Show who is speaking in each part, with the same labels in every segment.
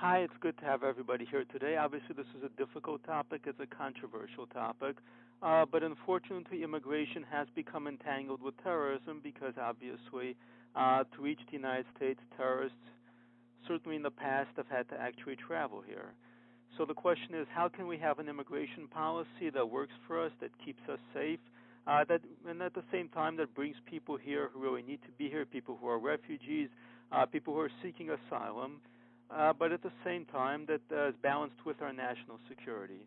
Speaker 1: Hi, it's good to have everybody here today. Obviously, this is a difficult topic. It's a controversial topic. But unfortunately, immigration has become entangled with terrorism because obviously, to reach the United States, terrorists, certainly in the past, have had to actually travel here. So the question is, how can we have an immigration policy that works for us, that keeps us safe, and at the same time that brings people here who really need to be here, people who are refugees, people who are seeking asylum, but at the same time that is balanced with our national security.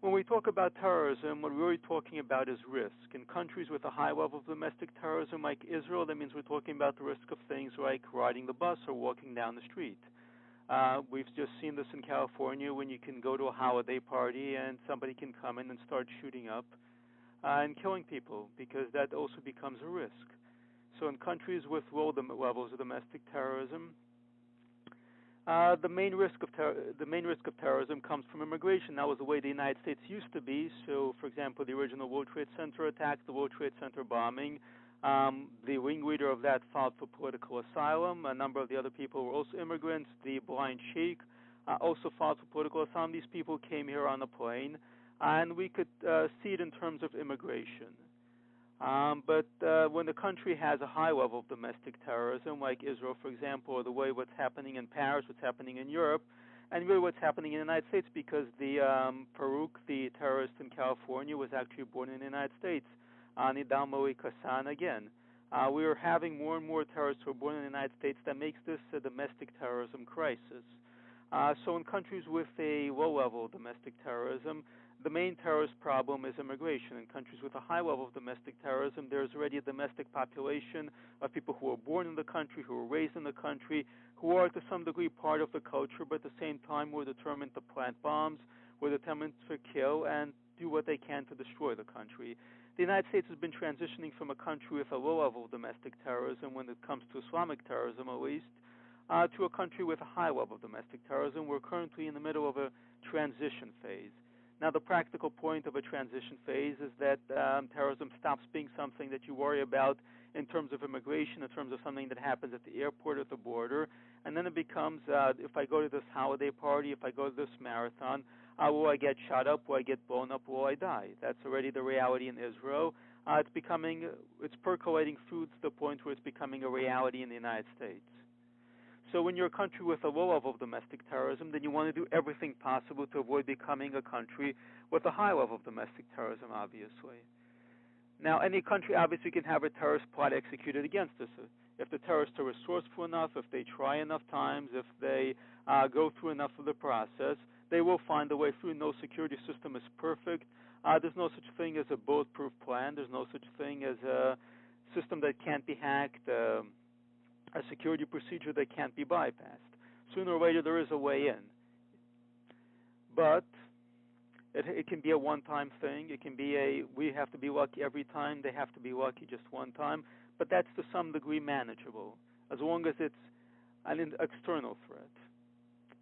Speaker 1: When we talk about terrorism, what we're really talking about is risk. In countries with a high level of domestic terrorism like Israel, that means we're talking about the risk of things like riding the bus or walking down the street. We've just seen this in California when you can go to a holiday party and somebody can come in and start shooting up and killing people because that also becomes a risk. So in countries with low levels of domestic terrorism, the main risk of terrorism comes from immigration. That was the way the United States used to be. So, for example, the original World Trade Center attack, the World Trade Center bombing, the ringleader of that filed for political asylum. A number of the other people were also immigrants. The blind sheik also filed for political asylum. These people came here on a plane, and we could see it in terms of immigration. But when the country has a high level of domestic terrorism, like Israel, for example, or the way what's happening in Paris, what's happening in Europe, and really what's happening in the United States, because the Farouk, the terrorist in California, was actually born in the United States. Nidal Malik Hassan again. We are having more and more terrorists who are born in the United States. That makes this a domestic terrorism crisis. So in countries with a low level of domestic terrorism, the main terrorist problem is immigration. In countries with a high level of domestic terrorism, there's already a domestic population of people who are born in the country, who are raised in the country, who are to some degree part of the culture, but at the same time who are determined to plant bombs, who are determined to kill and do what they can to destroy the country. The United States has been transitioning from a country with a low level of domestic terrorism, when it comes to Islamic terrorism at least, to a country with a high level of domestic terrorism. We're currently in the middle of a transition phase. Now, the practical point of a transition phase is that terrorism stops being something that you worry about in terms of immigration, in terms of something that happens at the airport or at the border, and then it becomes, if I go to this holiday party, if I go to this marathon, will I get shot up, will I get blown up, will I die? That's already the reality in Israel. It's percolating through to the point where it's becoming a reality in the United States. So when you're a country with a low level of domestic terrorism, then you want to do everything possible to avoid becoming a country with a high level of domestic terrorism, obviously. Now, any country obviously can have a terrorist plot executed against us. If the terrorists are resourceful enough, if they try enough times, if they go through enough of the process, they will find a way through. No security system is perfect. There's no such thing as a bulletproof plan. There's no such thing as a system that can't be hacked, a security procedure that can't be bypassed. Sooner or later, there is a way in. But it can be a one-time thing. It can be we have to be lucky every time, they have to be lucky just one time. But that's to some degree manageable, as long as it's an external threat.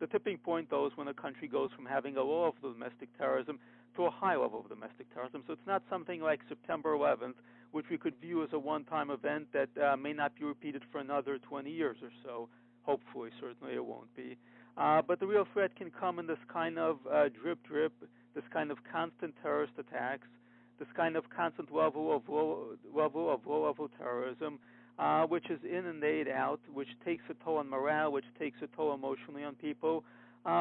Speaker 1: The tipping point, though, is when a country goes from having a low level of domestic terrorism to a high level of domestic terrorism. So it's not something like September 11th, which we could view as a one-time event that may not be repeated for another 20 years or so. Hopefully, certainly it won't be. But the real threat can come in this kind of drip, this kind of constant terrorist attacks, this kind of constant level of low-level terrorism, which is in and out, which takes a toll on morale, which takes a toll emotionally on people,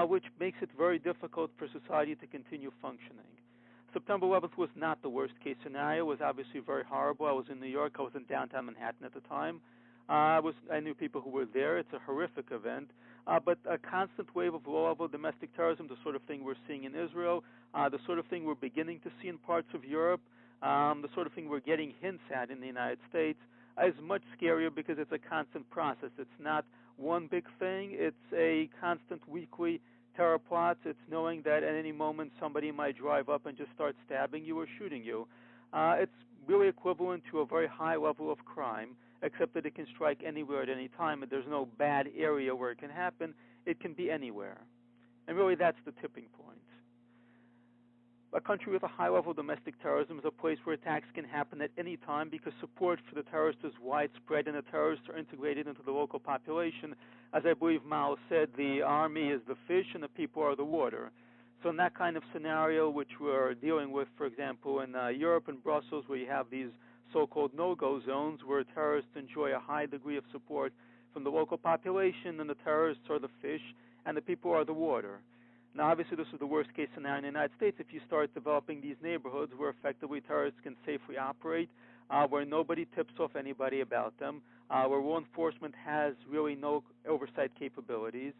Speaker 1: which makes it very difficult for society to continue functioning. September 11th was not the worst-case scenario. It was obviously very horrible. I was in New York. I was in downtown Manhattan at the time. I knew people who were there. It's a horrific event. But a constant wave of low-level domestic terrorism, the sort of thing we're seeing in Israel, the sort of thing we're beginning to see in parts of Europe, the sort of thing we're getting hints at in the United States, is much scarier because it's a constant process. It's not one big thing. It's a constant weekly terror plots. It's knowing that at any moment somebody might drive up and just start stabbing you or shooting you. It's really equivalent to a very high level of crime, except that it can strike anywhere at any time, and there's no bad area where it can happen. It can be anywhere. And really that's the tipping point. A country with a high level of domestic terrorism is a place where attacks can happen at any time because support for the terrorists is widespread and the terrorists are integrated into the local population. As I believe Mao said, the army is the fish and the people are the water. So in that kind of scenario, which we're dealing with, for example, in Europe and Brussels, where you have these so-called no-go zones where terrorists enjoy a high degree of support from the local population, and the terrorists are the fish and the people are the water. Now, obviously, this is the worst-case scenario in the United States. If you start developing these neighborhoods where effectively terrorists can safely operate, where nobody tips off anybody about them, where law enforcement has really no oversight capabilities,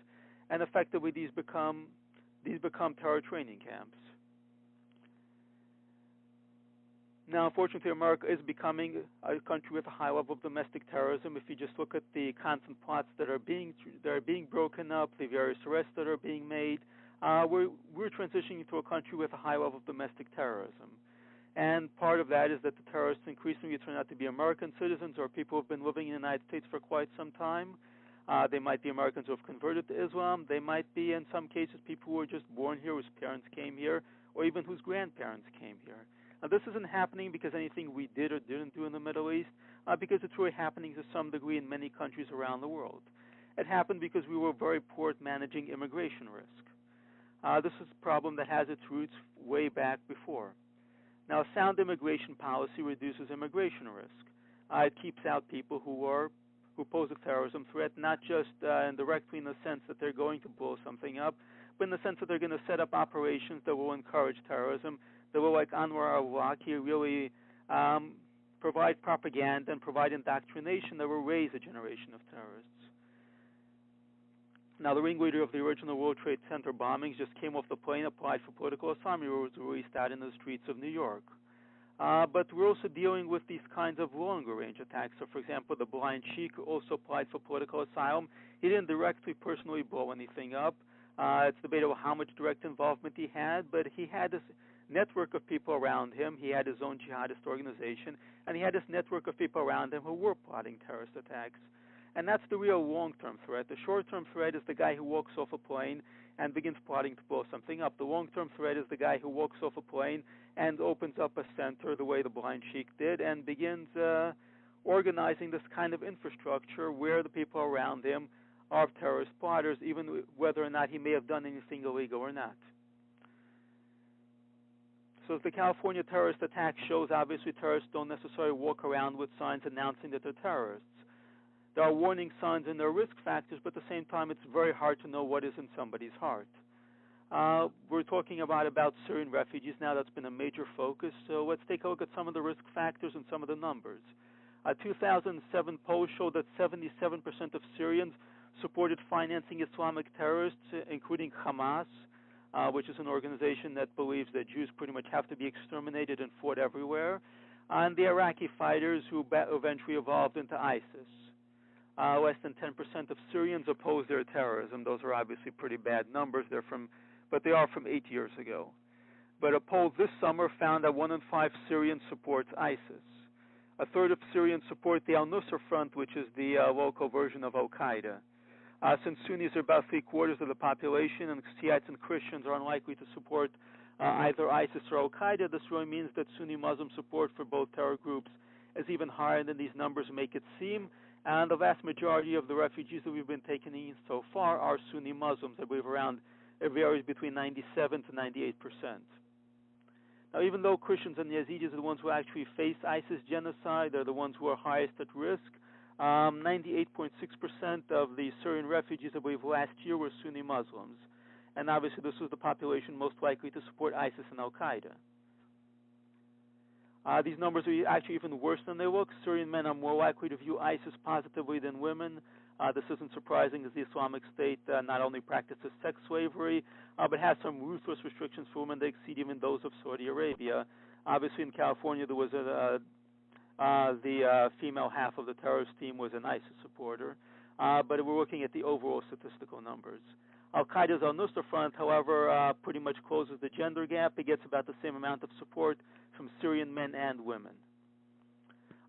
Speaker 1: and effectively these become terror training camps. Now, unfortunately, America is becoming a country with a high level of domestic terrorism. If you just look at the constant plots that are being broken up, the various arrests that are being made, we're transitioning to a country with a high level of domestic terrorism. And part of that is that the terrorists increasingly turn out to be American citizens or people who have been living in the United States for quite some time. They might be Americans who have converted to Islam. They might be, in some cases, people who were just born here, whose parents came here, or even whose grandparents came here. Now, this isn't happening because anything we did or didn't do in the Middle East, because it's really happening to some degree in many countries around the world. It happened because we were very poor at managing immigration risk. This is a problem that has its roots way back before. Now, sound immigration policy reduces immigration risk. It keeps out people who pose a terrorism threat, not just indirectly in the sense that they're going to blow something up, but in the sense that they're going to set up operations that will encourage terrorism, that will, like Anwar al-Awlaki, really provide propaganda and provide indoctrination that will raise a generation of terrorists. Now, the ringleader of the original World Trade Center bombings just came off the plane, applied for political asylum, and was released out in the streets of New York. But we're also dealing with these kinds of longer-range attacks. So, for example, the blind sheik also applied for political asylum. He didn't directly, personally blow anything up. It's debatable how much direct involvement he had, but he had this network of people around him. He had his own jihadist organization, and he had this network of people around him who were plotting terrorist attacks. And that's the real long-term threat. The short-term threat is the guy who walks off a plane and begins plotting to blow something up. The long-term threat is the guy who walks off a plane and opens up a center the way the blind sheik did and begins organizing this kind of infrastructure where the people around him are terrorist plotters, even whether or not he may have done anything illegal or not. So as the California terrorist attack shows, obviously terrorists don't necessarily walk around with signs announcing that they're terrorists. There are warning signs and there are risk factors, but at the same time, it's very hard to know what is in somebody's heart. We're talking about Syrian refugees now. That's been a major focus. So let's take a look at some of the risk factors and some of the numbers. A 2007 poll showed that 77% of Syrians supported financing Islamic terrorists, including Hamas, which is an organization that believes that Jews pretty much have to be exterminated and fought everywhere, and the Iraqi fighters who eventually evolved into ISIS. Less than 10% of Syrians oppose their terrorism. Those are obviously pretty bad numbers. But they are from 8 years ago. But a poll this summer found that 1 in 5 Syrians supports ISIS. A third of Syrians support the al-Nusra Front, which is the local version of Al-Qaeda. Since Sunnis are about 3/4 of the population, and Shiites and Christians are unlikely to support either ISIS or Al-Qaeda, this really means that Sunni Muslim support for both terror groups is even higher than these numbers make it seem. And the vast majority of the refugees that we've been taking in so far are Sunni Muslims. I believe it varies between 97 to 98%. Now, even though Christians and Yazidis are the ones who actually face ISIS genocide, they're the ones who are highest at risk. 98.6% of the Syrian refugees, I believe, last year were Sunni Muslims. And obviously this was the population most likely to support ISIS and Al-Qaeda. These numbers are actually even worse than they look. Syrian men are more likely to view ISIS positively than women. This isn't surprising, as the Islamic State not only practices sex slavery, but has some ruthless restrictions for women that exceed even those of Saudi Arabia. Obviously, in California, there was the female half of the terrorist team was an ISIS supporter. But we're looking at the overall statistical numbers. Al-Qaeda's al-Nusra Front, however, pretty much closes the gender gap. It gets about the same amount of support from Syrian men and women.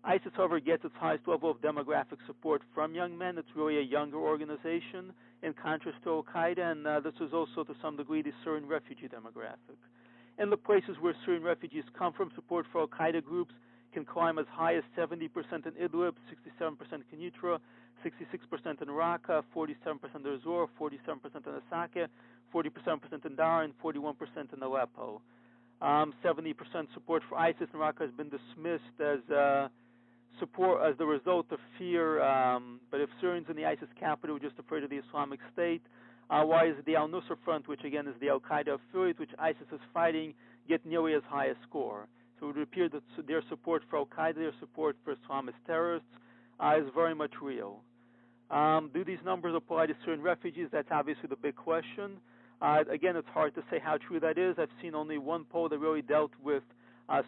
Speaker 1: ISIS, however, gets its highest level of demographic support from young men. It's really a younger organization, in contrast to Al-Qaeda, and this is also, to some degree, the Syrian refugee demographic. In the places where Syrian refugees come from, support for al-Qaeda groups can climb as high as 70% in Idlib, 67% in Quneitra, 66% in Raqqa, 47% in Azor, 47% in Asaka, 40% in Dara, and 41% in Aleppo. 70% support for ISIS in Raqqa has been dismissed as support as the result of fear. But if Syrians in the ISIS capital are just afraid of the Islamic State, why is the al-Nusra Front, which again is the al-Qaeda affiliate, which ISIS is fighting, get nearly as high a score? So it would appear that their support for al-Qaeda, their support for Islamist terrorists, is very much real. Do these numbers apply to Syrian refugees? That's obviously the big question. Again, it's hard to say how true that is. I've seen only one poll that really dealt with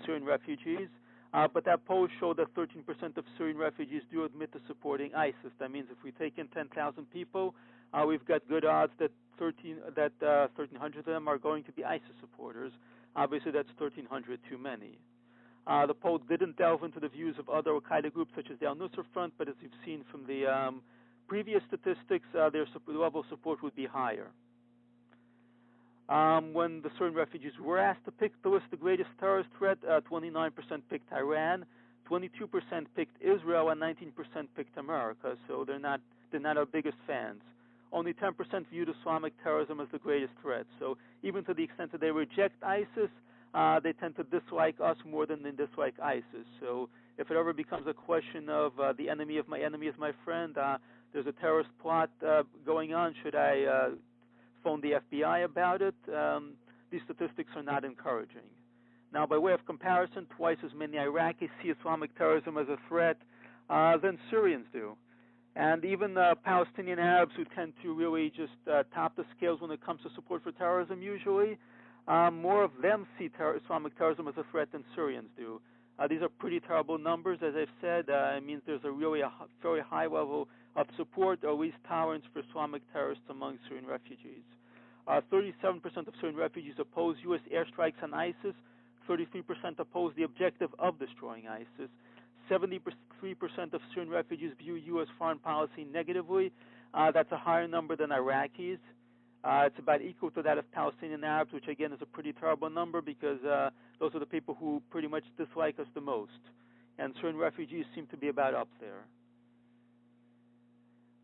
Speaker 1: Syrian refugees, but that poll showed that 13% of Syrian refugees do admit to supporting ISIS. That means if we take in 10,000 people, we've got good odds that 1,300 of them are going to be ISIS supporters. Obviously, that's 1,300 too many. The poll didn't delve into the views of other al-Qaeda groups such as the al-Nusra Front, but as you've seen from the previous statistics, their level of support would be higher. When the Syrian refugees were asked to pick the list the greatest terrorist threat, 29% picked Iran, 22% picked Israel, and 19% picked America. So they're not our biggest fans. Only 10% viewed Islamic terrorism as the greatest threat. So even to the extent that they reject ISIS, they tend to dislike us more than they dislike ISIS. So if it ever becomes a question of the enemy of my enemy is my friend, there's a terrorist plot going on, should I phone the FBI about it? These statistics are not encouraging. Now, by way of comparison, twice as many Iraqis see Islamic terrorism as a threat than Syrians do. And even Palestinian Arabs, who tend to really just top the scales when it comes to support for terrorism usually, more of them see Islamic terrorism as a threat than Syrians do. These are pretty terrible numbers, as I've said. It means there's a very high level of support, or at least tolerance, for Islamic terrorists among Syrian refugees. 37% of Syrian refugees oppose U.S. airstrikes on ISIS. 33% oppose the objective of destroying ISIS. 73% of Syrian refugees view U.S. foreign policy negatively. That's a higher number than Iraqis. It's about equal to that of Palestinian Arabs, which again is a pretty terrible number because those are the people who pretty much dislike us the most. And Syrian refugees seem to be about up there.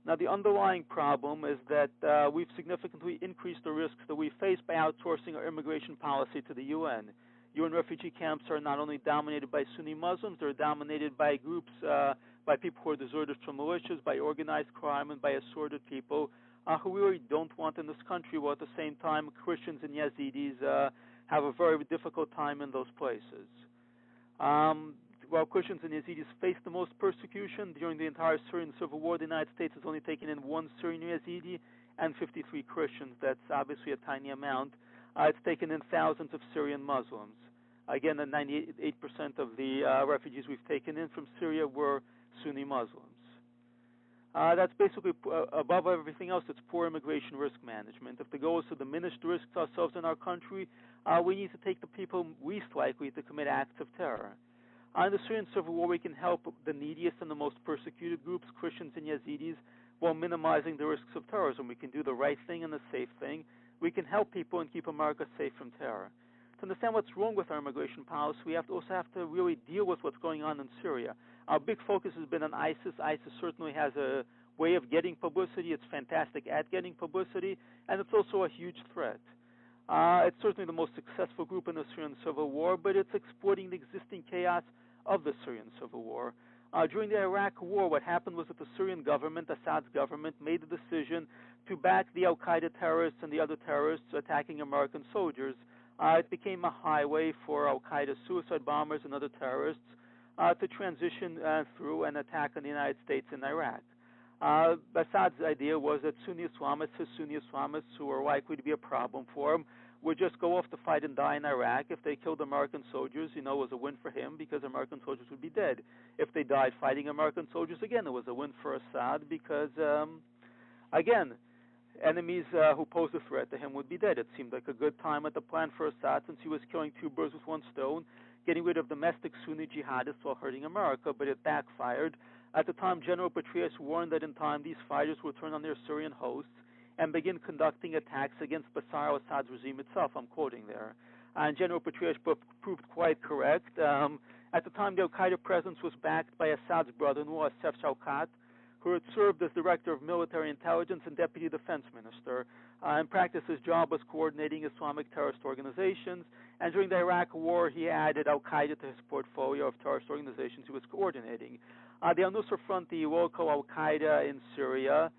Speaker 1: Now, the underlying problem is that we've significantly increased the risks that we face by outsourcing our immigration policy to the UN. UN refugee camps are not only dominated by Sunni Muslims, they're dominated by groups, by people who are deserters from militias, by organized crime, and by assorted people who we really don't want in this country, while at the same time Christians and Yazidis have a very difficult time in those places. While Christians and Yazidis face the most persecution, during the entire Syrian civil war, the United States has only taken in one Syrian Yazidi and 53 Christians. That's obviously a tiny amount. It's taken in thousands of Syrian Muslims. Again, 98% of the refugees we've taken in from Syria were Sunni Muslims. That's basically, above everything else, it's poor immigration risk management. If the goal is to diminish the risks ourselves in our country, we need to take the people least likely to commit acts of terror. In the Syrian civil war, we can help the neediest and the most persecuted groups, Christians and Yazidis, while minimizing the risks of terrorism. We can do the right thing and the safe thing. We can help people and keep America safe from terror. To understand what's wrong with our immigration policy, we also have to really deal with what's going on in Syria. Our big focus has been on ISIS. ISIS certainly has a way of getting publicity. It's fantastic at getting publicity, and it's also a huge threat. It's certainly the most successful group in the Syrian civil war, but it's exploiting the existing chaos of the Syrian civil war. During the Iraq war, what happened was that the Syrian government, Assad's government, made the decision to back the al-Qaeda terrorists and the other terrorists attacking American soldiers. It became a highway for al-Qaeda suicide bombers and other terrorists to transition through and attack on the United States and Iraq. Assad's idea was that Sunni Islamists who are likely to be a problem for him would just go off to fight and die in Iraq. If they killed American soldiers, it was a win for him because American soldiers would be dead. If they died fighting American soldiers, again, it was a win for Assad because, again, enemies who posed a threat to him would be dead. It seemed like a good time at the plan for Assad since he was killing two birds with one stone, getting rid of domestic Sunni jihadists while hurting America, but it backfired. At the time, General Petraeus warned that in time these fighters would turn on their Syrian hosts and begin conducting attacks against Bashar al-Assad's regime itself. I'm quoting there. and General Petraeus proved quite correct. At the time, the al-Qaeda presence was backed by Assad's brother-in-law, Asif Shawkat, who had served as Director of Military Intelligence and Deputy Defense Minister. In practice, his job was coordinating Islamic terrorist organizations, and during the Iraq War, he added al-Qaeda to his portfolio of terrorist organizations he was coordinating. The al-Nusra Front, the local al-Qaeda in Syria,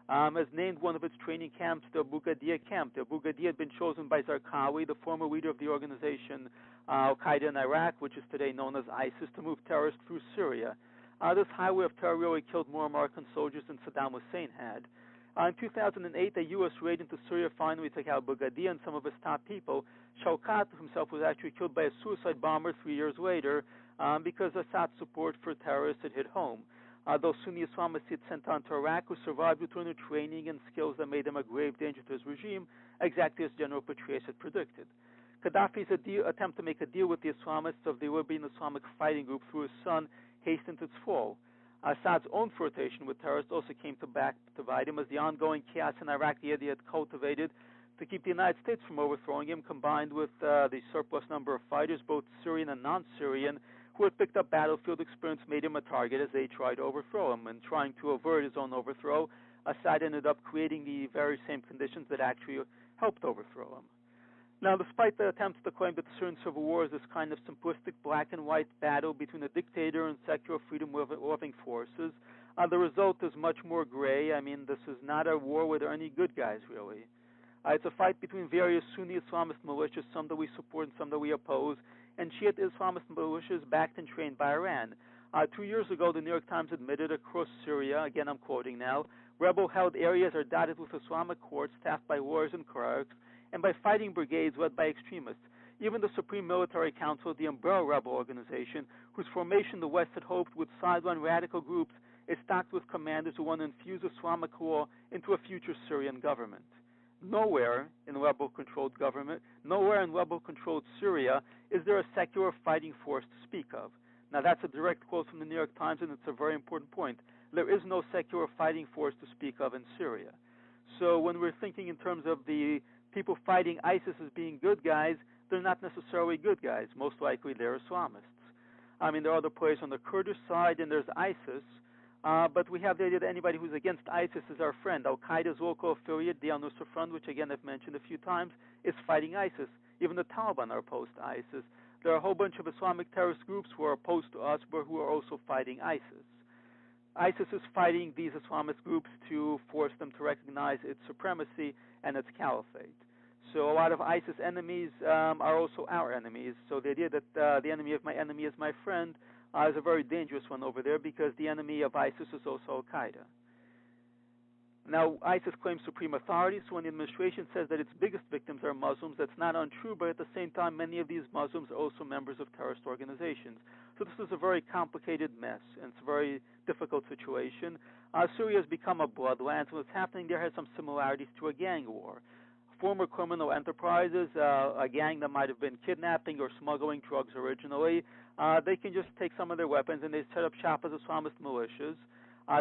Speaker 1: has named one of its training camps the Abu Ghadia camp. The Abu Ghadia had been chosen by Zarqawi, the former leader of the organization al-Qaeda in Iraq, which is today known as ISIS, to move terrorists through Syria. This highway of terror really killed more American soldiers than Saddam Hussein had. In 2008, a U.S. raid into Syria finally took out Abu Ghadia and some of his top people. Shawkat himself was actually killed by a suicide bomber 3 years later because Assad's support for terrorists had hit home. Those Sunni Islamists he had sent on to Iraq who survived returned to training and skills that made them a grave danger to his regime, exactly as General Petraeus had predicted. Gaddafi's attempt to make a deal with the Islamists of the Libyan Islamic Fighting Group through his son hastened its fall. Assad's own flirtation with terrorists also came to divide him, as the ongoing chaos in Iraq he had cultivated to keep the United States from overthrowing him, combined with the surplus number of fighters, both Syrian and non-Syrian, who had picked up battlefield experience, made him a target as they tried to overthrow him. And trying to avert his own overthrow, Assad ended up creating the very same conditions that actually helped overthrow him. Now, despite the attempts to claim that the Syrian civil war is this kind of simplistic black and white battle between a dictator and secular freedom-loving forces, the result is much more gray. I mean, this is not a war where there are any good guys, really. It's a fight between various Sunni Islamist militias, some that we support and some that we oppose, and Shiite Islamist militias backed and trained by Iran. 2 years ago, the New York Times admitted across Syria, again I'm quoting now, rebel-held areas are dotted with Islamic courts staffed by lawyers and clerics, and by fighting brigades led by extremists. Even the Supreme Military Council, the umbrella rebel organization, whose formation the West had hoped would sideline radical groups, is stocked with commanders who want to infuse Islamic law into a future Syrian government. Nowhere in rebel-controlled Syria is there a secular fighting force to speak of. Now, that's a direct quote from the New York Times, and it's a very important point. There is no secular fighting force to speak of in Syria. So when we're thinking in terms of the people fighting ISIS as being good guys, they're not necessarily good guys. Most likely they're Islamists. I mean, there are other players on the Kurdish side, and there's ISIS, but we have the idea that anybody who's against ISIS is our friend. Al-Qaeda's local affiliate, the al-Nusra Front, which again I've mentioned a few times, is fighting ISIS. Even the Taliban are opposed to ISIS. There are a whole bunch of Islamic terrorist groups who are opposed to us, but who are also fighting ISIS. ISIS is fighting these Islamist groups to force them to recognize its supremacy and its caliphate. So a lot of ISIS enemies are also our enemies. So the idea that the enemy of my enemy is my friend is a very dangerous one over there, because the enemy of ISIS is also Al-Qaeda. Now, ISIS claims supreme authority, so when the administration says that its biggest victims are Muslims, that's not untrue, but at the same time, many of these Muslims are also members of terrorist organizations. So this is a very complicated mess, and it's a very difficult situation. Syria has become a bloodland, so what's happening there has some similarities to a gang war. Former criminal enterprises, a gang that might have been kidnapping or smuggling drugs originally, they can just take some of their weapons and they set up shop as Islamist militias.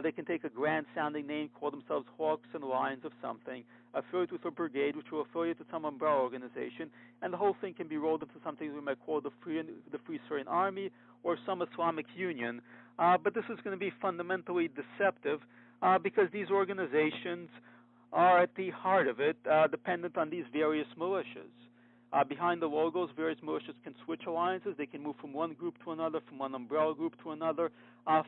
Speaker 1: They can take a grand-sounding name, call themselves Hawks and Lions of something, affiliate with a brigade, which will affiliate with some umbrella organization, and the whole thing can be rolled into something we might call the Free Syrian Army or some Islamic Union. But this is going to be fundamentally deceptive because these organizations are at the heart of it, dependent on these various militias. Behind the logos, various militias can switch alliances. They can move from one group to another, from one umbrella group to another.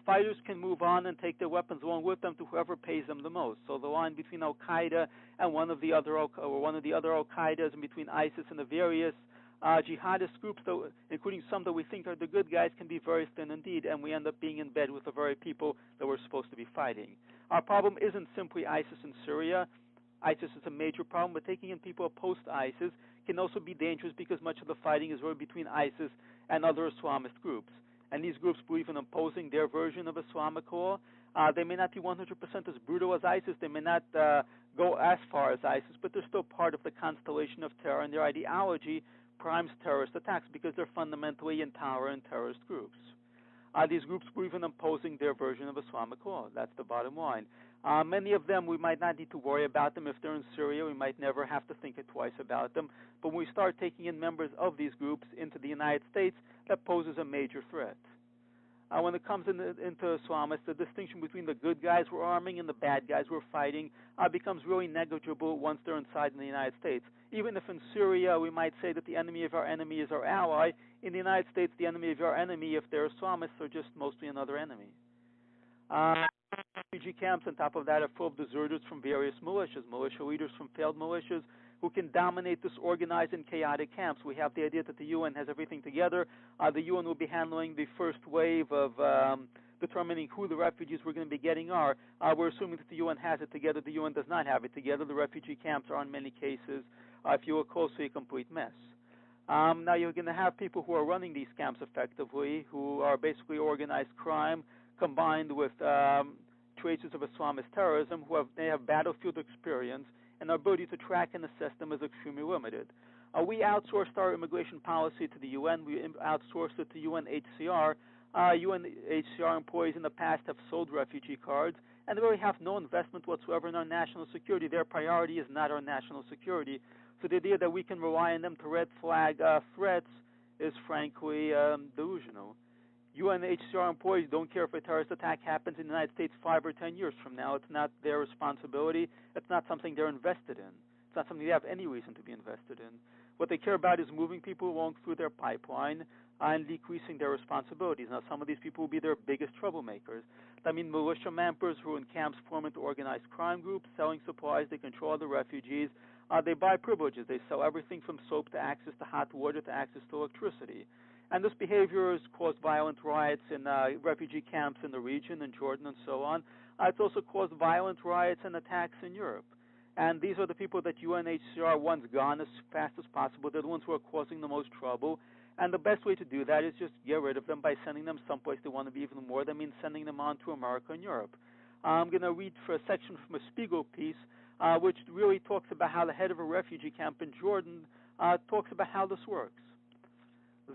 Speaker 1: Fighters can move on and take their weapons along with them to whoever pays them the most. So the line between Al-Qaeda and one of the other Al-Qaedas, and between ISIS and the various jihadist groups, including some that we think are the good guys, can be very thin indeed, and we end up being in bed with the very people that we're supposed to be fighting. Our problem isn't simply ISIS in Syria. ISIS is a major problem, but taking in people opposed to ISIS can also be dangerous because much of the fighting is really between ISIS and other Islamist groups. And these groups believe in imposing their version of Islamic law. They may not be 100% as brutal as ISIS. They may not go as far as ISIS, but they're still part of the constellation of terror, and their ideology primes terrorist attacks because they're fundamentally intolerant terrorist groups. These groups were even imposing their version of Islamic law. That's the bottom line. Many of them, we might not need to worry about them. If they're in Syria, we might never have to think it twice about them. But when we start taking in members of these groups into the United States, that poses a major threat. When it comes into Islamists, the distinction between the good guys we're arming and the bad guys we're fighting becomes really negligible once they're inside in the United States. Even if in Syria we might say that the enemy of our enemy is our ally, in the United States the enemy of our enemy, if they're Islamists, are just mostly another enemy. Refugee camps on top of that are full of deserters from various militias, militia leaders from failed militias who can dominate disorganized and chaotic camps. We have the idea that the UN has everything together. The UN will be handling the first wave of determining who the refugees we're going to be getting are. We're assuming that the UN has it together. The UN does not have it together. The refugee camps are, in many cases, if you look closely, a complete mess. Now you're going to have people who are running these camps effectively, who are basically organized crime combined with traces of Islamist terrorism, they have battlefield experience, and our ability to track and assess them is extremely limited. We outsourced our immigration policy to the UN. We outsourced it to UNHCR. UNHCR employees in the past have sold refugee cards, and they really have no investment whatsoever in our national security. Their priority is not our national security. So the idea that we can rely on them to red flag threats is frankly delusional. UNHCR employees don't care if a terrorist attack happens in the United States 5 or 10 years from now. It's not their responsibility. It's not something they're invested in. It's not something they have any reason to be invested in. What they care about is moving people along through their pipeline and decreasing their responsibilities. Now, some of these people will be their biggest troublemakers. I mean, militia members who in camps form into organized crime groups, selling supplies, they control the refugees. They buy privileges. They sell everything from soap to access to hot water to access to electricity. And this behavior has caused violent riots in refugee camps in the region, in Jordan and so on. It's also caused violent riots and attacks in Europe. And these are the people that UNHCR wants gone as fast as possible. They're the ones who are causing the most trouble. And the best way to do that is just get rid of them by sending them someplace they want to be even more. That means sending them on to America and Europe. I'm going to read for a section from a Spiegel piece, which really talks about how the head of a refugee camp in Jordan talks about how this works.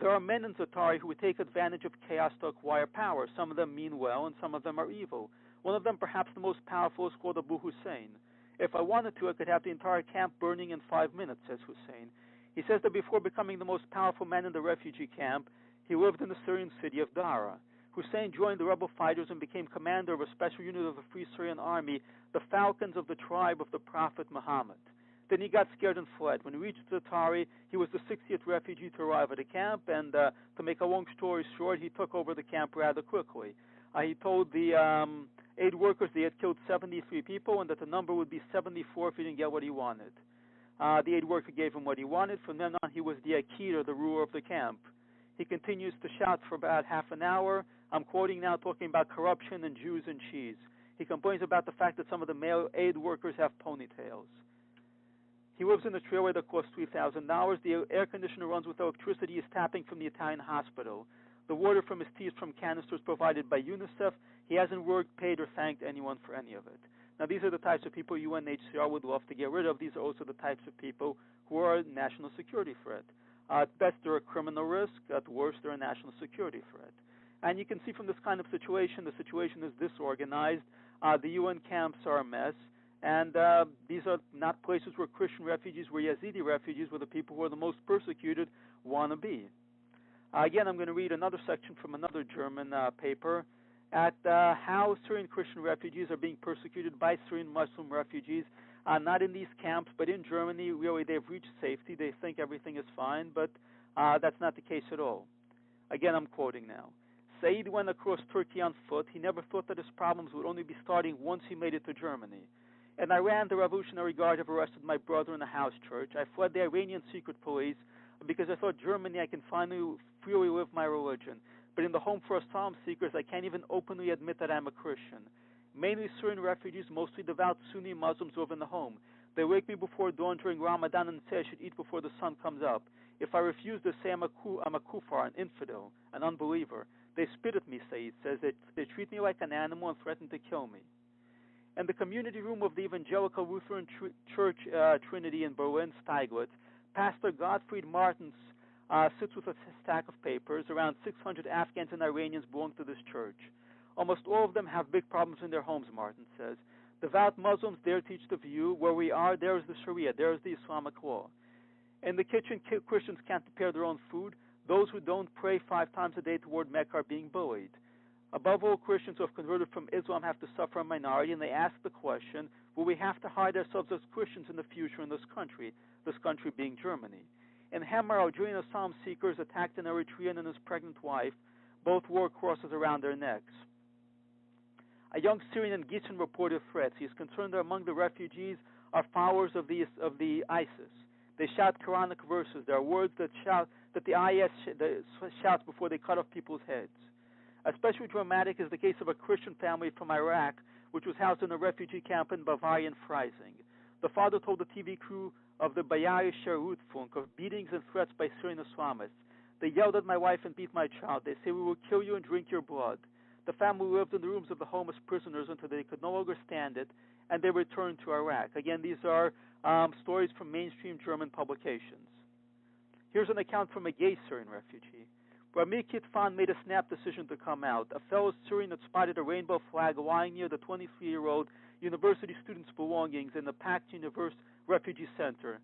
Speaker 1: There are men in Zatari who would take advantage of chaos to acquire power. Some of them mean well, and some of them are evil. One of them, perhaps the most powerful, is called Abu Hussein. If I wanted to, I could have the entire camp burning in 5 minutes, says Hussein. He says that before becoming the most powerful man in the refugee camp, he lived in the Syrian city of Dara. Hussein joined the rebel fighters and became commander of a special unit of the Free Syrian Army, the Falcons of the tribe of the Prophet Muhammad. Then he got scared and fled. When he reached Zatari, he was the 60th refugee to arrive at the camp, and to make a long story short, he took over the camp rather quickly. He told the aid workers they had killed 73 people and that the number would be 74 if he didn't get what he wanted. The aid worker gave him what he wanted. From then on, he was the Akir, the ruler of the camp. He continues to shout for about half an hour. I'm quoting now, talking about corruption and Jews and cheese. He complains about the fact that some of the male aid workers have ponytails. He lives in a trailer that costs $3,000. The air conditioner runs with electricity. He's tapping from the Italian hospital. The water from his tea is from canisters provided by UNICEF. He hasn't worked, paid, or thanked anyone for any of it. Now, these are the types of people UNHCR would love to get rid of. These are also the types of people who are a national security threat. At best, they're a criminal risk. At worst, they're a national security threat. And you can see from this kind of situation, the situation is disorganized. The UN camps are a mess. And these are not places where Christian refugees, where Yazidi refugees, where the people who are the most persecuted want to be. Again, I'm going to read another section from another German paper at how Syrian Christian refugees are being persecuted by Syrian Muslim refugees, not in these camps, but in Germany. Really, they've reached safety. They think everything is fine, but that's not the case at all. Again, I'm quoting now. Said went across Turkey on foot. He never thought that his problems would only be starting once he made it to Germany. In Iran, the Revolutionary Guard have arrested my brother in a house church. I fled the Iranian secret police because I thought Germany I can finally freely live my religion. But in the home for asylum seekers, I can't even openly admit that I'm a Christian. Mainly Syrian refugees, mostly devout Sunni Muslims, live in the home. They wake me before dawn during Ramadan and say I should eat before the sun comes up. If I refuse, they say I'm a kuffar, an infidel, an unbeliever. They spit at me, Said says. They treat me like an animal and threaten to kill me. In the community room of the Evangelical Lutheran Church Trinity in Berlin, Steiglitz, Pastor Gottfried Martens sits with a stack of papers. Around 600 Afghans and Iranians belong to this church. Almost all of them have big problems in their homes, Martin says. Devout Muslims there teach the view. Where we are, there is the Sharia, there is the Islamic law. In the kitchen, Christians can't prepare their own food. Those who don't pray 5 times a day toward Mecca are being bullied. Above all, Christians who have converted from Islam have to suffer a minority, and they ask the question, will we have to hide ourselves as Christians in the future in this country being Germany? In Hemar, Algerian asylum seekers attacked an Eritrean and his pregnant wife. Both wore crosses around their necks. A young Syrian in Gittin reported threats. He is concerned that among the refugees are followers of the ISIS. They shout Quranic verses. There are words that the IS shouts before they cut off people's heads. Especially dramatic is the case of a Christian family from Iraq, which was housed in a refugee camp in Bavarian Freising. The father told the TV crew of the Bayerische Rundfunk of beatings and threats by Syrian Islamists. They yelled at my wife and beat my child. They say, we will kill you and drink your blood. The family lived in the rooms of the homeless prisoners until they could no longer stand it, and they returned to Iraq. Again, these are stories from mainstream German publications. Here's an account from a gay Syrian refugee. Ramir Kitfan made a snap decision to come out. A fellow Syrian had spotted a rainbow flag lying near the 23-year-old university student's belongings in the packed refugee center.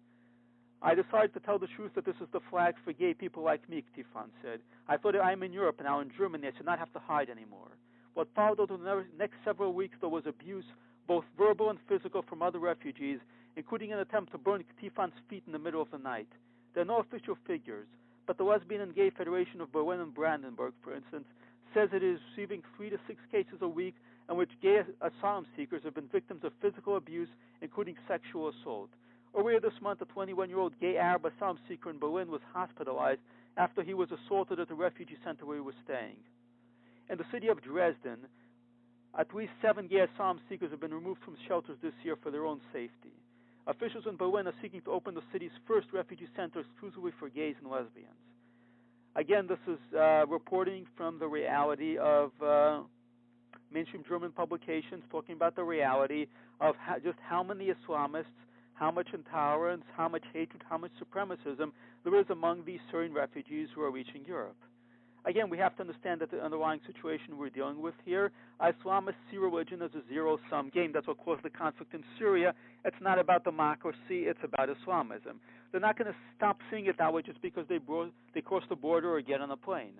Speaker 1: I decided to tell the truth that this is the flag for gay people like me, Kitfan said. I thought I'm in Europe, now in Germany. I should not have to hide anymore. What followed over the next several weeks, though, was abuse, both verbal and physical, from other refugees, including an attempt to burn Ktifan's feet in the middle of the night. There are no official figures, but the Lesbian and Gay Federation of Berlin and Brandenburg, for instance, says it is receiving 3 to 6 cases a week in which gay asylum seekers have been victims of physical abuse, including sexual assault. Earlier this month, a 21-year-old gay Arab asylum seeker in Berlin was hospitalized after he was assaulted at the refugee center where he was staying. In the city of Dresden, at least 7 gay asylum seekers have been removed from shelters this year for their own safety. Officials in Berlin are seeking to open the city's first refugee center exclusively for gays and lesbians. Again, this is reporting from the reality of mainstream German publications, talking about the reality of just how many Islamists, how much intolerance, how much hatred, how much supremacism there is among these Syrian refugees who are reaching Europe. Again, we have to understand that the underlying situation we're dealing with here, Islamists see religion as a zero-sum game. That's what caused the conflict in Syria. It's not about democracy, it's about Islamism. They're not going to stop seeing it that way just because they cross the border or get on a plane.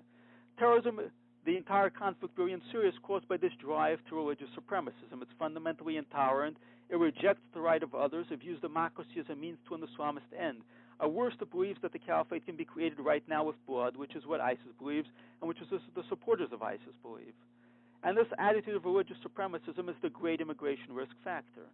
Speaker 1: Terrorism, the entire conflict really in Syria, is caused by this drive to religious supremacism. It's fundamentally intolerant. It rejects the right of others. It views democracy as a means to an Islamist end. A worst believes that the caliphate can be created right now with blood, which is what ISIS believes, and which is the supporters of ISIS believe. And this attitude of religious supremacism is the great immigration risk factor.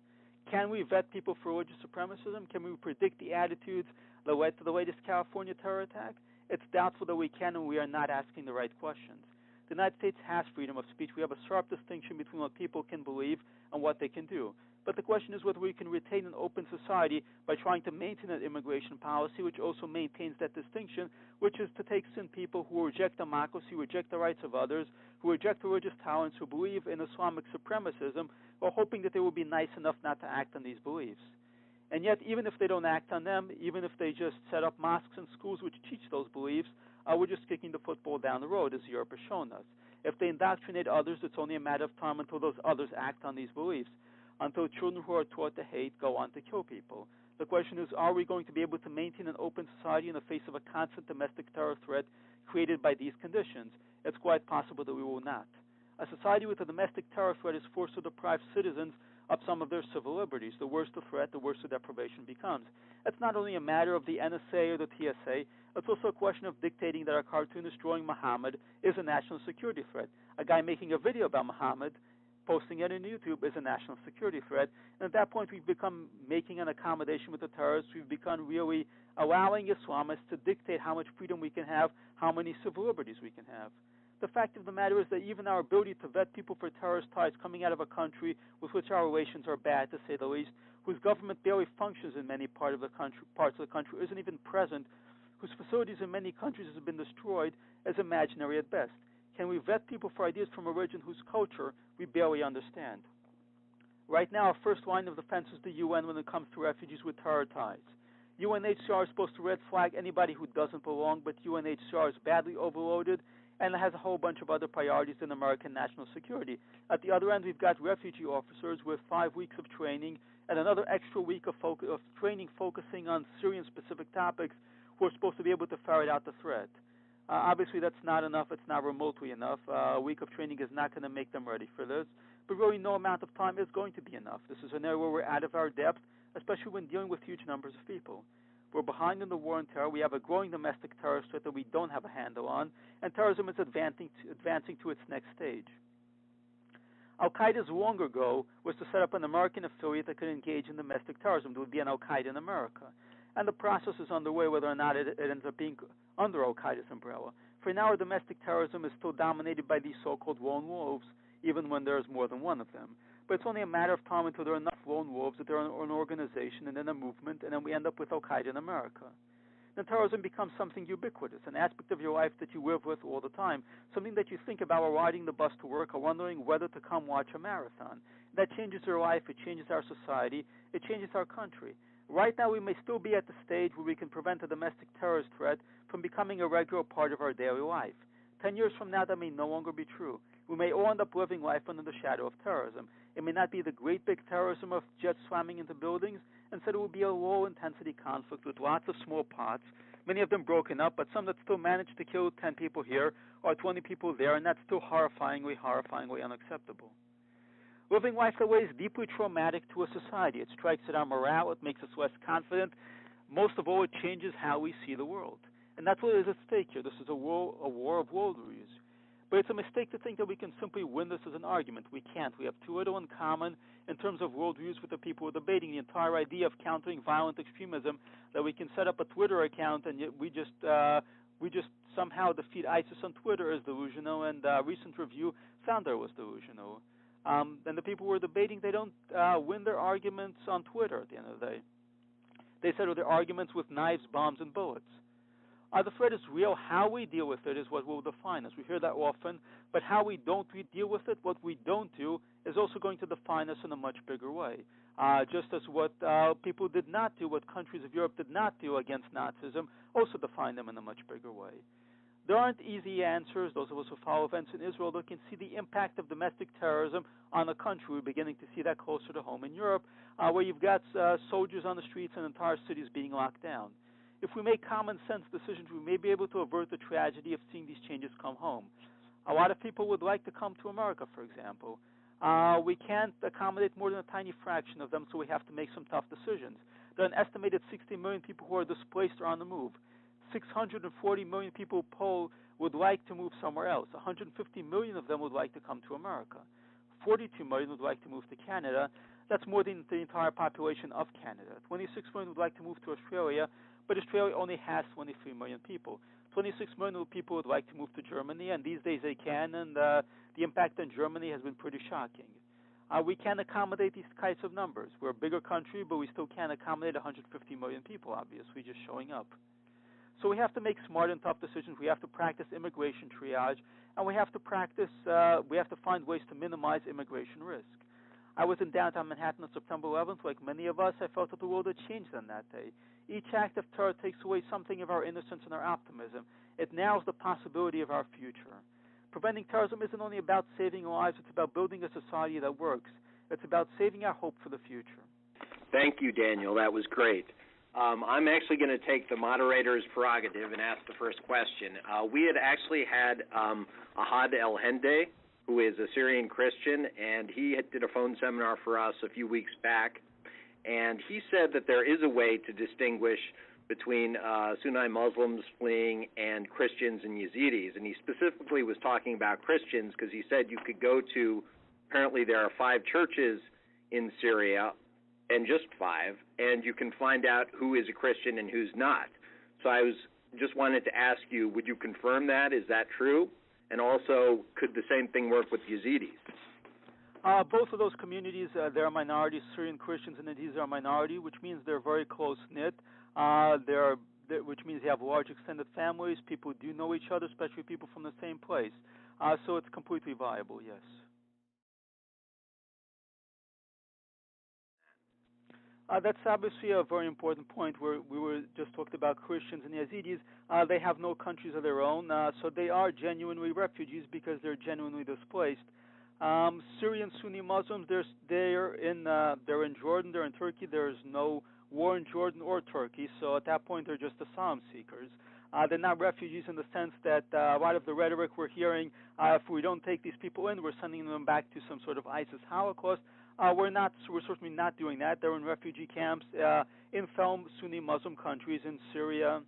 Speaker 1: Can we vet people for religious supremacism? Can we predict the attitudes that led to the latest California terror attack? It's doubtful that we can, and we are not asking the right questions. The United States has freedom of speech. We have a sharp distinction between what people can believe and what they can do. But the question is whether we can retain an open society by trying to maintain an immigration policy which also maintains that distinction, which is to take in people who reject democracy, reject the rights of others, who reject religious tolerance, who believe in Islamic supremacism, or hoping that they will be nice enough not to act on these beliefs. And yet, even if they don't act on them, even if they just set up mosques and schools which teach those beliefs, we're just kicking the football down the road, as Europe has shown us. If they indoctrinate others, it's only a matter of time until those others act on these beliefs, until children who are taught to hate go on to kill people. The question is, are we going to be able to maintain an open society in the face of a constant domestic terror threat created by these conditions? It's quite possible that we will not. A society with a domestic terror threat is forced to deprive citizens of some of their civil liberties. The worse the threat, the worse the deprivation becomes. It's not only a matter of the NSA or the TSA, it's also a question of dictating that a cartoonist drawing Muhammad is a national security threat. A guy making a video about Muhammad, posting it on YouTube, is a national security threat. And at that point, we've become making an accommodation with the terrorists. We've become really allowing Islamists to dictate how much freedom we can have, how many civil liberties we can have. The fact of the matter is that even our ability to vet people for terrorist ties coming out of a country with which our relations are bad, to say the least, whose government barely functions in many parts of the country, isn't even present, whose facilities in many countries have been destroyed, is imaginary at best. Can we vet people for ideas from a region whose culture we barely understand? Right now, our first line of defense is the UN when it comes to refugees with terror ties. UNHCR is supposed to red flag anybody who doesn't belong, but UNHCR is badly overloaded and has a whole bunch of other priorities than American national security. At the other end, we've got refugee officers with 5 weeks of training and another extra week of training focusing on Syrian-specific topics who are supposed to be able to ferret out the threat. Obviously, that's not enough. It's not remotely enough. A week of training is not going to make them ready for this. But really, no amount of time is going to be enough. This is an area where we're out of our depth, especially when dealing with huge numbers of people. We're behind in the war on terror. We have a growing domestic terror threat that we don't have a handle on, and terrorism is advancing to its next stage. Al-Qaeda's longer goal was to set up an American affiliate that could engage in domestic terrorism. There would be an Al-Qaeda in America. And the process is underway whether or not it ends up being under Al-Qaeda's umbrella. For now, our domestic terrorism is still dominated by these so-called lone wolves, even when there's more than one of them. But it's only a matter of time until there are enough lone wolves that they're an organization and then a movement, and then we end up with Al-Qaeda in America. Then terrorism becomes something ubiquitous, an aspect of your life that you live with all the time, something that you think about while riding the bus to work or wondering whether to come watch a marathon. That changes your life, it changes our society, it changes our country. Right now, we may still be at the stage where we can prevent a domestic terrorist threat from becoming a regular part of our daily life. 10 years from now, that may no longer be true. We may all end up living life under the shadow of terrorism. It may not be the great big terrorism of jets slamming into buildings. Instead, it will be a low-intensity conflict with lots of small pots, many of them broken up, but some that still manage to kill 10 people here or 20 people there, and that's still horrifyingly unacceptable. Living life that way is deeply traumatic to a society. It strikes at our morale. It makes us less confident. Most of all, it changes how we see the world. And that's what is at stake here. This is a war of worldviews. But it's a mistake to think that we can simply win this as an argument. We can't. We have too little in common in terms of worldviews with the people who are debating. The entire idea of countering violent extremism, that we can set up a Twitter account and yet we just somehow defeat ISIS on Twitter is delusional, and a recent review found that it was delusional. And the people who are debating, they don't win their arguments on Twitter at the end of the day. They settle their arguments with knives, bombs, and bullets. The threat is real. How we deal with it is what will define us. We hear that often, but how we don't deal with it, what we don't do, is also going to define us in a much bigger way. Just as what people did not do, what countries of Europe did not do against Nazism, also define them in a much bigger way. There aren't easy answers. Those of us who follow events in Israel, they can see the impact of domestic terrorism on the country. We're beginning to see that closer to home in Europe, where you've got soldiers on the streets and entire cities being locked down. If we make common sense decisions, we may be able to avert the tragedy of seeing these changes come home. A lot of people would like to come to America, for example. We can't accommodate more than a tiny fraction of them, so we have to make some tough decisions. There are an estimated 60 million people who are displaced or on the move. 640 million people polled would like to move somewhere else. 150 million of them would like to come to America. 42 million would like to move to Canada. That's more than the entire population of Canada. 26 million would like to move to Australia, but Australia only has 23 million people. 26 million people would like to move to Germany, and these days they can, and the impact on Germany has been pretty shocking. We can't accommodate these kinds of numbers. We're a bigger country, but we still can't accommodate 150 million people, obviously, just showing up. So we have to make smart and tough decisions. We have to practice immigration triage, and we have to find ways to minimize immigration risk. I was in downtown Manhattan on September 11th. Like many of us, I felt that the world had changed on that day. Each act of terror takes away something of our innocence and our optimism. It narrows the possibility of our future. Preventing terrorism isn't only about saving lives, it's about building a society that works. It's about saving our hope for the future.
Speaker 2: Thank you, Daniel. That was great. I'm actually going to take the moderator's prerogative and ask the first question. We had actually had Ahad El-Hende, who is a Syrian Christian, and he did a phone seminar for us a few weeks back, and he said that there is a way to distinguish between Sunni Muslims fleeing and Christians and Yazidis, and he specifically was talking about Christians because he said you could go to, apparently there are 5 churches in Syria, and just 5, and you can find out who is a Christian and who's not. So I just wanted to ask you, would you confirm that? Is that true? And also, could the same thing work with Yazidis?
Speaker 1: Both of those communities, they're minorities. Syrian Christians and Yazidis are a minority, which means they're very close-knit. Which means they have large extended families. People do know each other, especially people from the same place. So it's completely viable, yes. That's obviously a very important point where we were just talked about Christians and Yazidis. They have no countries of their own, so they are genuinely refugees because they're genuinely displaced. Syrian Sunni Muslims, they're in Jordan, they're in Turkey. There's no war in Jordan or Turkey, so at that point they're just asylum seekers. They're not refugees in the sense that a lot of the rhetoric we're hearing, if we don't take these people in, we're sending them back to some sort of ISIS Holocaust. We're not. We're certainly not doing that. They're in refugee camps in some Sunni Muslim countries in Syria,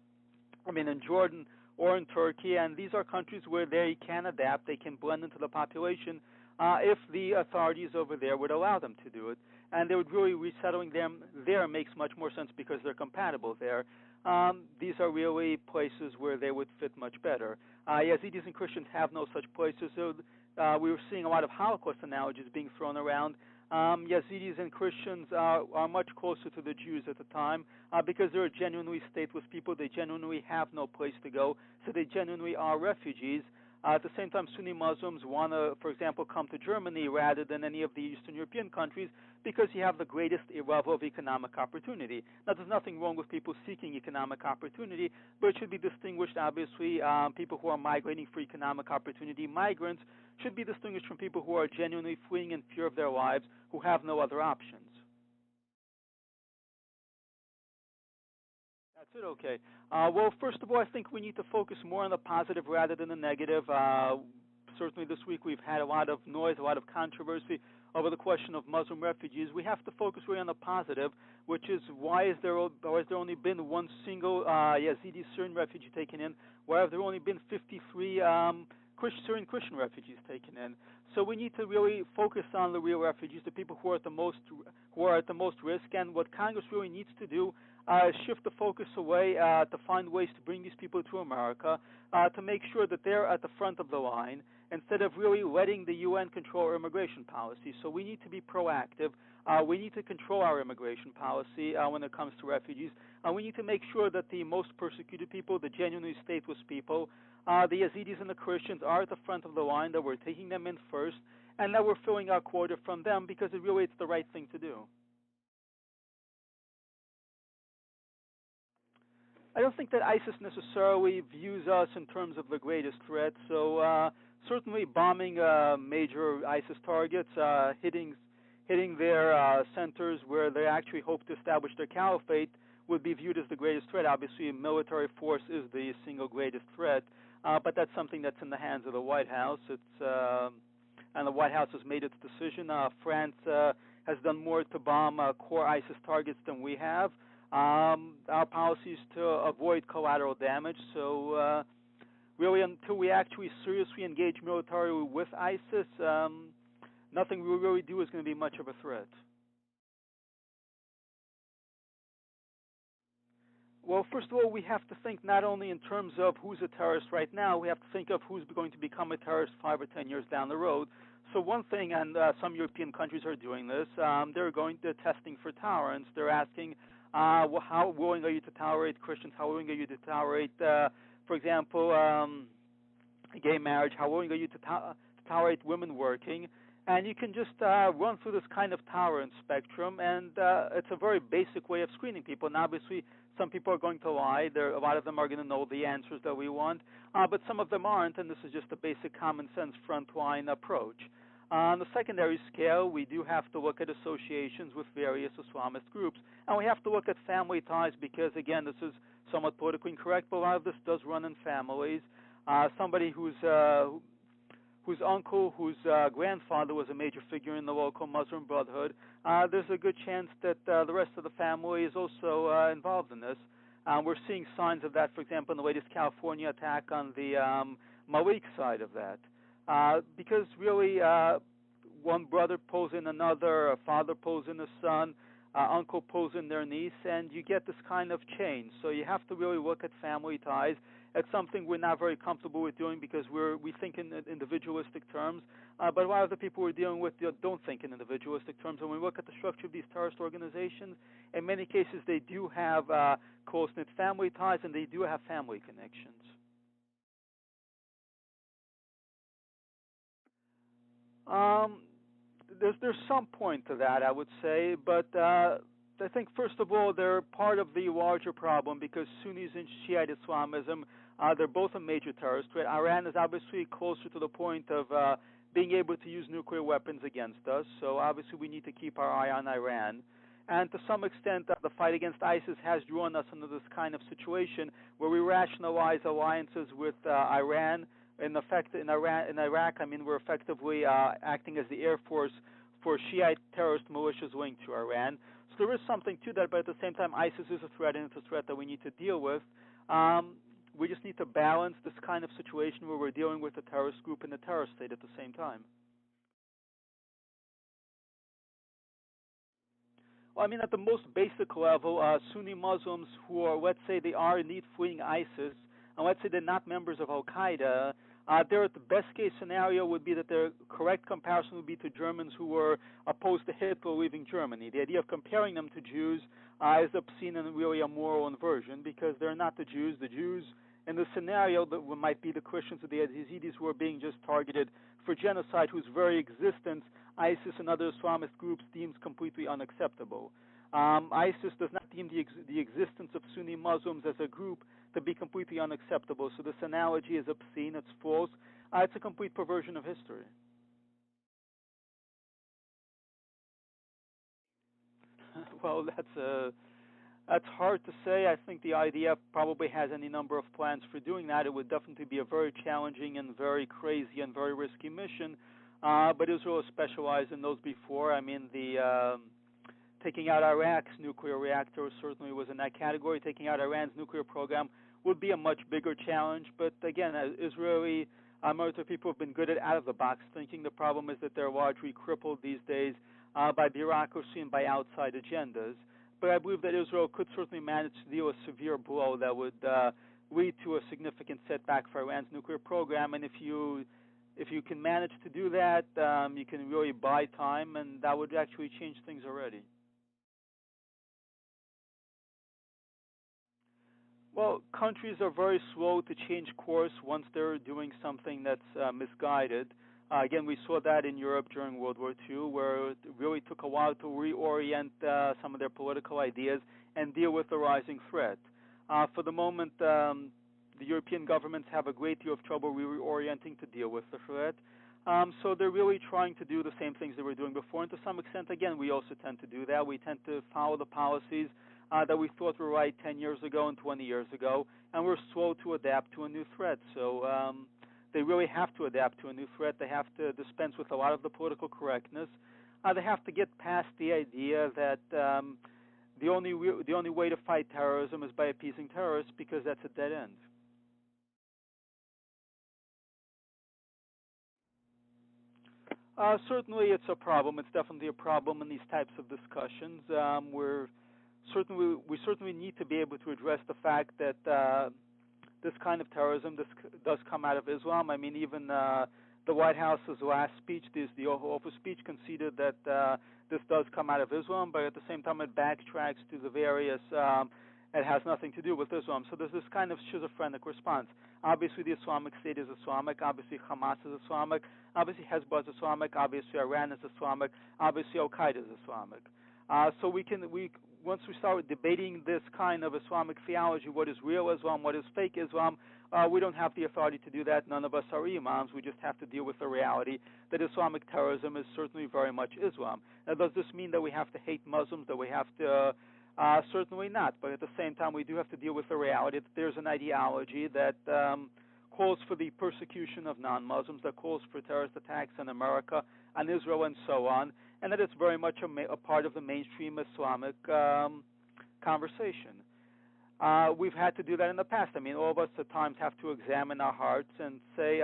Speaker 1: in Jordan or in Turkey, and these are countries where they can adapt, they can blend into the population if the authorities over there would allow them to do it. And they would really resettling them there makes much more sense because they're compatible there. These are really places where they would fit much better. Yazidis and Christians have no such places, so we were seeing a lot of Holocaust analogies being thrown around. Yazidis and Christians are much closer to the Jews at the time because they're genuinely stateless people. They genuinely have no place to go, so they genuinely are refugees. At the same time, Sunni Muslims want to, for example, come to Germany rather than any of the Eastern European countries because you have the greatest level of economic opportunity. Now, there's nothing wrong with people seeking economic opportunity, but it should be distinguished, obviously. People who are migrating for economic opportunity, migrants, should be distinguished from people who are genuinely fleeing in fear of their lives, who have no other options. That's it, okay. Well, first of all, I think we need to focus more on the positive rather than the negative. Certainly this week we've had a lot of noise, a lot of controversy over the question of Muslim refugees. We have to focus really on the positive, which is why has there only been one single Yazidi Syrian refugee taken in? Why have there only been 53 Syrian Christian refugees taken in? So we need to really focus on the real refugees, the people who are at the most risk. And what Congress really needs to do is shift the focus away to find ways to bring these people to America, to make sure that they're at the front of the line instead of really letting the UN control our immigration policy. So we need to be proactive. We need to control our immigration policy when it comes to refugees. We need to make sure that the most persecuted people, the genuinely stateless people, the Yazidis and the Christians are at the front of the line, that we're taking them in first, and that we're filling our quota from them because it's the right thing to do. I don't think that ISIS necessarily views us in terms of the greatest threat. So certainly bombing major ISIS targets, hitting their centers where they actually hope to establish their caliphate would be viewed as the greatest threat. Obviously, military force is the single greatest threat, but that's something that's in the hands of the White House. And the White House has made its decision. France has done more to bomb core ISIS targets than we have. Our policy is to avoid collateral damage. So really, until we actually seriously engage militarily with ISIS, nothing we really do is going to be much of a threat. Well, first of all, we have to think not only in terms of who's a terrorist right now, we have to think of who's going to become a terrorist 5 or 10 years down the road. So one thing, and some European countries are doing this, they're testing for tolerance. They're asking, how willing are you to tolerate Christians? How willing are you to tolerate, for example, gay marriage? How willing are you to tolerate women working? And you can just run through this kind of tolerance spectrum, and it's a very basic way of screening people. And obviously, some people are going to lie. A lot of them are going to know the answers that we want, but some of them aren't, and this is just a basic common sense frontline approach. On the secondary scale, we do have to look at associations with various Islamist groups, and we have to look at family ties because, again, this is somewhat politically incorrect, but a lot of this does run in families. Somebody whose uncle, whose grandfather was a major figure in the local Muslim Brotherhood, there's a good chance that the rest of the family is also involved in this. We're seeing signs of that, for example, in the latest California attack on the Malik side of that. Because really, one brother pulls in another, a father pulls in a son, uncle pulls in their niece, and you get this kind of chain. So you have to really look at family ties. It's something we're not very comfortable with doing because we think in individualistic terms, but a lot of the people we're dealing with don't think in individualistic terms. When we look at the structure of these terrorist organizations, in many cases they do have close-knit family ties and they do have family connections. There's some point to that, I would say, but I think, first of all, they're part of the larger problem because Sunnis and Shiite Islamism, they're both a major terrorist threat. Iran is obviously closer to the point of being able to use nuclear weapons against us, so obviously we need to keep our eye on Iran. And to some extent, the fight against ISIS has drawn us into this kind of situation where we rationalize alliances with Iran. In Iraq, I mean, we're effectively acting as the air force for Shiite terrorist militias linked to Iran. So there is something to that, but at the same time, ISIS is a threat, and it's a threat that we need to deal with. We just need to balance this kind of situation where we're dealing with a terrorist group and a terrorist state at the same time. Well, I mean, at the most basic level, Sunni Muslims who are, let's say, they are indeed fleeing ISIS, and let's say they're not members of Al-Qaeda, the best case scenario would be that their correct comparison would be to Germans who were opposed to Hitler leaving Germany. The idea of comparing them to Jews is obscene and really a moral inversion because they're not the Jews. The Jews in the scenario that might be the Christians or the Yazidis who are being just targeted for genocide, whose very existence ISIS and other Islamist groups deems completely unacceptable. ISIS does not deem the existence of Sunni Muslims as a group to be completely unacceptable. So this analogy is obscene, it's false, it's a complete perversion of history. Well, that's hard to say. I think the IDF probably has any number of plans for doing that. It would definitely be a very challenging and very crazy and very risky mission, but Israel has specialized in those before. I mean, taking out Iraq's nuclear reactor certainly was in that category. Taking out Iran's nuclear program would be a much bigger challenge. But again, Israeli military people have been good at out-of-the-box thinking. The problem is that they're largely crippled these days by bureaucracy and by outside agendas. But I believe that Israel could certainly manage to deal a severe blow that would lead to a significant setback for Iran's nuclear program. And if you can manage to do that, you can really buy time, and that would actually change things already. Well, countries are very slow to change course once they're doing something that's misguided. Again, we saw that in Europe during World War II, where it really took a while to reorient some of their political ideas and deal with the rising threat. For the moment, the European governments have a great deal of trouble reorienting to deal with the threat. So they're really trying to do the same things they were doing before, and to some extent, again, we also tend to do that. We tend to follow the policies that we thought were right 10 years ago and 20 years ago, and we're slow to adapt to a new threat. So they really have to adapt to a new threat. They have to dispense with a lot of the political correctness. They have to get past the idea that the only way to fight terrorism is by appeasing terrorists, because that's a dead end. Certainly it's a problem. It's definitely a problem in these types of discussions. We certainly need to be able to address the fact that this kind of terrorism does come out of Islam. I mean, even the White House's last speech, the Oval Office speech, conceded that this does come out of Islam, but at the same time it backtracks to the various, it has nothing to do with Islam. So there's this kind of schizophrenic response. Obviously the Islamic State is Islamic, obviously Hamas is Islamic, obviously Hezbollah is Islamic, obviously Iran is Islamic, obviously Al-Qaeda is Islamic. So once we start debating this kind of Islamic theology, what is real Islam, what is fake Islam, we don't have the authority to do that. None of us are imams. We just have to deal with the reality that Islamic terrorism is certainly very much Islam. Now, does this mean that we have to hate Muslims, that we have to... certainly not. But at the same time, we do have to deal with the reality that there's an ideology that calls for the persecution of non-Muslims, that calls for terrorist attacks in America, on Israel, and so on, and that it's very much a part of the mainstream Islamic conversation. We've had to do that in the past. I mean, all of us at times have to examine our hearts and say,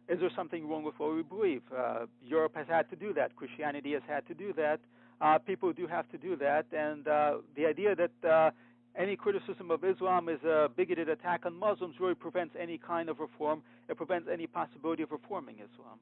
Speaker 1: is there something wrong with what we believe? Europe has had to do that. Christianity has had to do that. People do have to do that. And the idea that any criticism of Islam is a bigoted attack on Muslims really prevents any kind of reform. It prevents any possibility of reforming Islam.